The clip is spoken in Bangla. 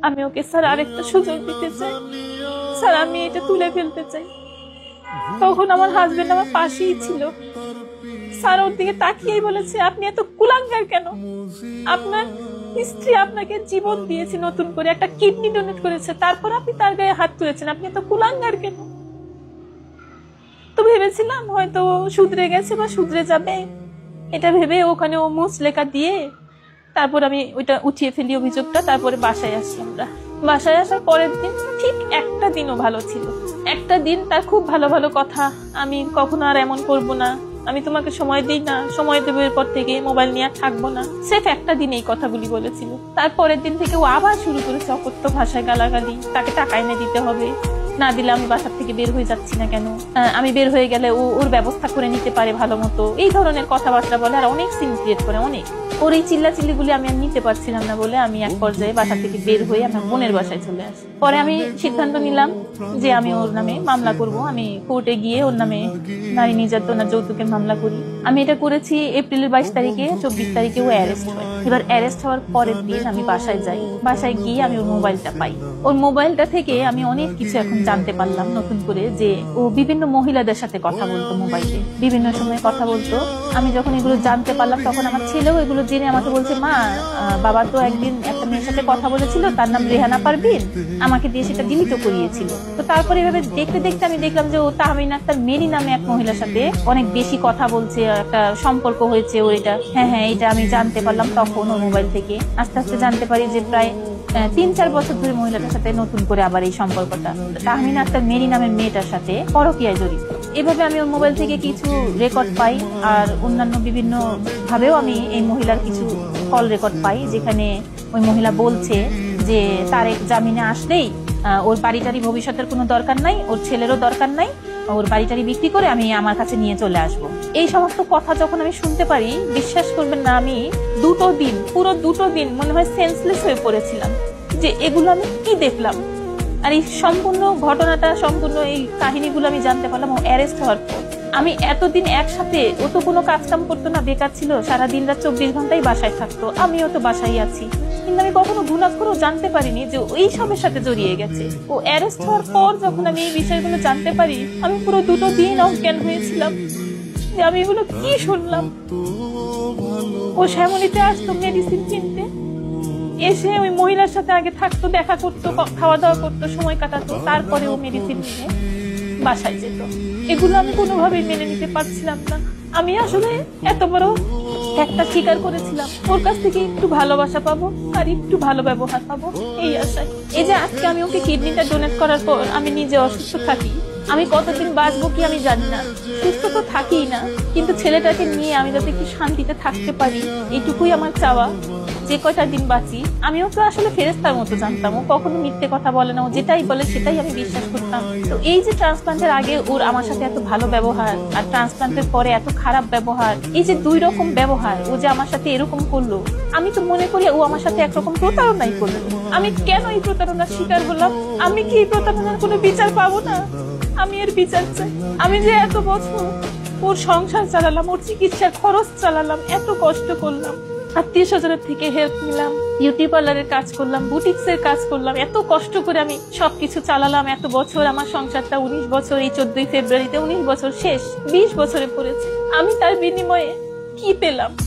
আমি ওকে স্যার আরেকটা সুযোগ দিতে চাই, স্যার আমি এটা তুলে ফেলতে চাই। তখন আমার হাজবেন্ড আমার পাশেই ছিল। স্যার ওর দিকে তাকিয়েই বলেছে, আপনি এত কুলাঙ্গার কেন? আপনার স্ত্রী আপনাকে জীবন দিয়েছে, নতুন করে একটা কিডনি ডোনেট করেছে, তারপর আপনি তার গায়ে হাত তুলেছেন, আপনি এত কুলাঙ্গার কেন? তো ভেবেছিলাম হয়তো শুধরে গেছে বা শুধরে যাবে, এটা ভেবে ওখানে ও মুচলেখা দিয়ে তারপর আমি ওইটা উঠিয়ে ফেলি অভিযোগটা। তারপরে বাসায় আসি আমরা। বাসায় আসার পরের দিন ঠিক একটা দিনও ভালো ছিল। একটা দিন তার খুব ভালো ভালো কথা, আমি কখনো আর এমন করব না, আমি তোমাকে সময় দিই না, সময় দেবো, এরপর থেকে মোবাইল নিয়ে আর থাকবো না, সেফ একটা দিন এই কথাগুলি বলেছিল। তারপরের দিন থেকে ও আবার শুরু করেছে অকথ্য ভাষায় গালাগালি, তাকে টাকা এনে দিতে হবে, না দিলে আমি বাসার থেকে বের হয়ে যাচ্ছি না কেন, আমি বের হয়ে গেলে ও ওর ব্যবস্থা করে নিতে পারে ভালো মতো, এই ধরনের কথাবার্তা বলে। আর অনেক সিন ক্রিয়েট করে, অনেক। ওর এই চিল্লাচিল্লিগুলি আমি আর নিতে পারছিলাম না বলে আমি এক পর্যায়ে বাসা থেকে বের হয়ে আমার বোনের বাসায় চলে আসি। পরে আমি সিদ্ধান্ত নিলাম যে আমি ওর নামে মামলা করব। আমি কোর্টে গিয়ে ওর নামে নারী নির্যাতন আর যৌতুকের মামলা করি। আমি এটা করেছি এপ্রিলের 22 তারিখে। 24 তারিখে ও অ্যারেস্ট হয়। এবার অ্যারেস্ট হওয়ার পরের দিন আমি বাসায় যাই। বাসায় গিয়ে আমি ওর মোবাইলটা পাই। ওর মোবাইলটা থেকে আমি অনেক কিছু এখন জানতে পারলাম নতুন করে, যে ও বিভিন্ন মহিলাদের সাথে কথা বলতো মোবাইলে, বিভিন্ন সময় কথা বলতো। আমি যখন এগুলো জানতে পারলাম তখন আমার ছেলেও এগুলো জেনে আমাকে বলছে, মা বাবা তো একদিন একটা মেয়ের সাথে কথা বলেছিল, তার নাম রেহানা পারভিন, আমাকে দিয়ে সেটা ডিলিটও করিয়েছিল। তো তারপরে এভাবে দেখতে দেখতে আমি দেখলাম যে ও তাহমিন আক্তার মেরি নামে এক মহিলার সাথে অনেক বেশি কথা বলছে, একটা সম্পর্ক হয়েছে ওর। এটা হ্যাঁ এটা আমি জানতে পারলাম তখন ওর মোবাইল থেকে। আস্তে আস্তে জানতে পারি যে প্রায় 3-4 বছর ধরে মহিলাটার সাথে নতুন করে আবার এই সম্পর্কটা তাহমিন আক্তার মেরি নামের মেয়েটার সাথে পরকীয়ায় জড়িত। এভাবে আমি ওর মোবাইল থেকে কিছু রেকর্ড পাই, আর অন্যান্য বিভিন্ন ভাবেও আমি এই মহিলার কিছু কল রেকর্ড পাই, যেখানে ওই মহিলা বলছে যে তারেক জামিনে আসলেই ওর বাড়িটারি ভবিষ্যতের কোনো দরকার নাই, ওর ছেলেরও দরকার নাই, ওর বাড়িটারি বিক্রি করে আমি আমার কাছে নিয়ে চলে আসবো। এই সমস্ত কথা যখন আমি শুনতে পারি, বিশ্বাস করবেন না, আমি পুরো দুটো দিন মনে হয় সেন্সলেস হয়ে পড়েছিলাম যে এগুলো আমি কি দেখলাম। আর এই সম্পূর্ণ ঘটনাটা, সম্পূর্ণ এই কাহিনীগুলো আমি জানতে পারলাম ও অ্যারেস্ট হওয়ার পর। আমি এতদিন একসাথে, ও তো কোনো কাজ কাম করতো না, বেকার ছিল, সারাদিন রাত 24 ঘন্টাই বাসায় থাকতো, আমিও তো বাসায় আছি, কিন্তু আমি কখনো ঘুণাক্ষরেও জানতে পারিনি যে ওই সবের সাথে জড়িয়ে গেছে। ও অ্যারেস্ট হওয়ার পর যখন আমি এই বিষয়গুলো জানতে পারি, আমি পুরো দুটো দিন অজ্ঞান হয়েছিলাম যে আমি এগুলো কি শুনলাম। ও শ্যামলীতে আসতো মেডিসিন কিনতে, এসে ওই মহিলার সাথে আগে থাকতো, দেখা করতো, খাওয়া দাওয়া করতো, সময় কাটাতো, তারপরে ও মেডিসিন নিয়ে বাসায় যেত। এগুলো আমি কোনোভাবেই মেনে নিতে পারছিলাম না। আমি আসলে এত বড় একটা স্বীকার করেছিলাম, ওর কাছ থেকে একটু ভালোবাসা পাবো আর একটু ভালো ব্যবহার পাবো, এই আশায়। এই যে আজকে আমি ওকে কিডনিটা ডোনেট করার পর আমি নিজে অসুস্থ থাকি, আমি কতদিন বাঁচবো কি আমি জানি না, সুস্থ তো থাকি না, কিন্তু ছেলেটাকে নিয়ে আমি যাতে একটু শান্তিতে থাকতে পারি, এইটুকুই আমার চাওয়া। যে কয়টা দিন বাঁচি, আমিও তো আসলে ফেরেস্তার মতো জানতাম, ও কখনো মিথ্যে কথা বলে না, ও যেটাই বলে সেটাই আমি বিশ্বাস করতাম। তো এই যে ট্রান্সপ্লান্টের আগে ওর আমার সাথে এত ভালো ব্যবহার, আর ট্রান্সপ্লান্টের পরে এত খারাপ ব্যবহার, এই যে 2 রকম ব্যবহার, ও যে আমার সাথে এরকম করলো, আমি তো মনে করি ও আমার সাথে একরকম প্রতারণাই করলো। আমি কেন এই প্রতারণার শিকার হলাম? আমি কি এই প্রতারণার কোনো বিচার পাবো না? আমি এর বিচার চাই। আমি যে এত বছর ওর সংসার চালালাম, ওর চিকিৎসার খরচ চালালাম, এত কষ্ট করলাম, আত্মীয় স্বজনের থেকে হেল্প নিলাম, বিউটি পার্লারের কাজ করলাম, বুটিক্সের কাজ করলাম, এত কষ্ট করে আমি সবকিছু চালালাম এত বছর। আমার সংসারটা 19 বছর, এই 14 ফেব্রুয়ারিতে 19 বছর শেষ, 20 বছরে পড়েছে। আমি তার বিনিময়ে কি পেলাম?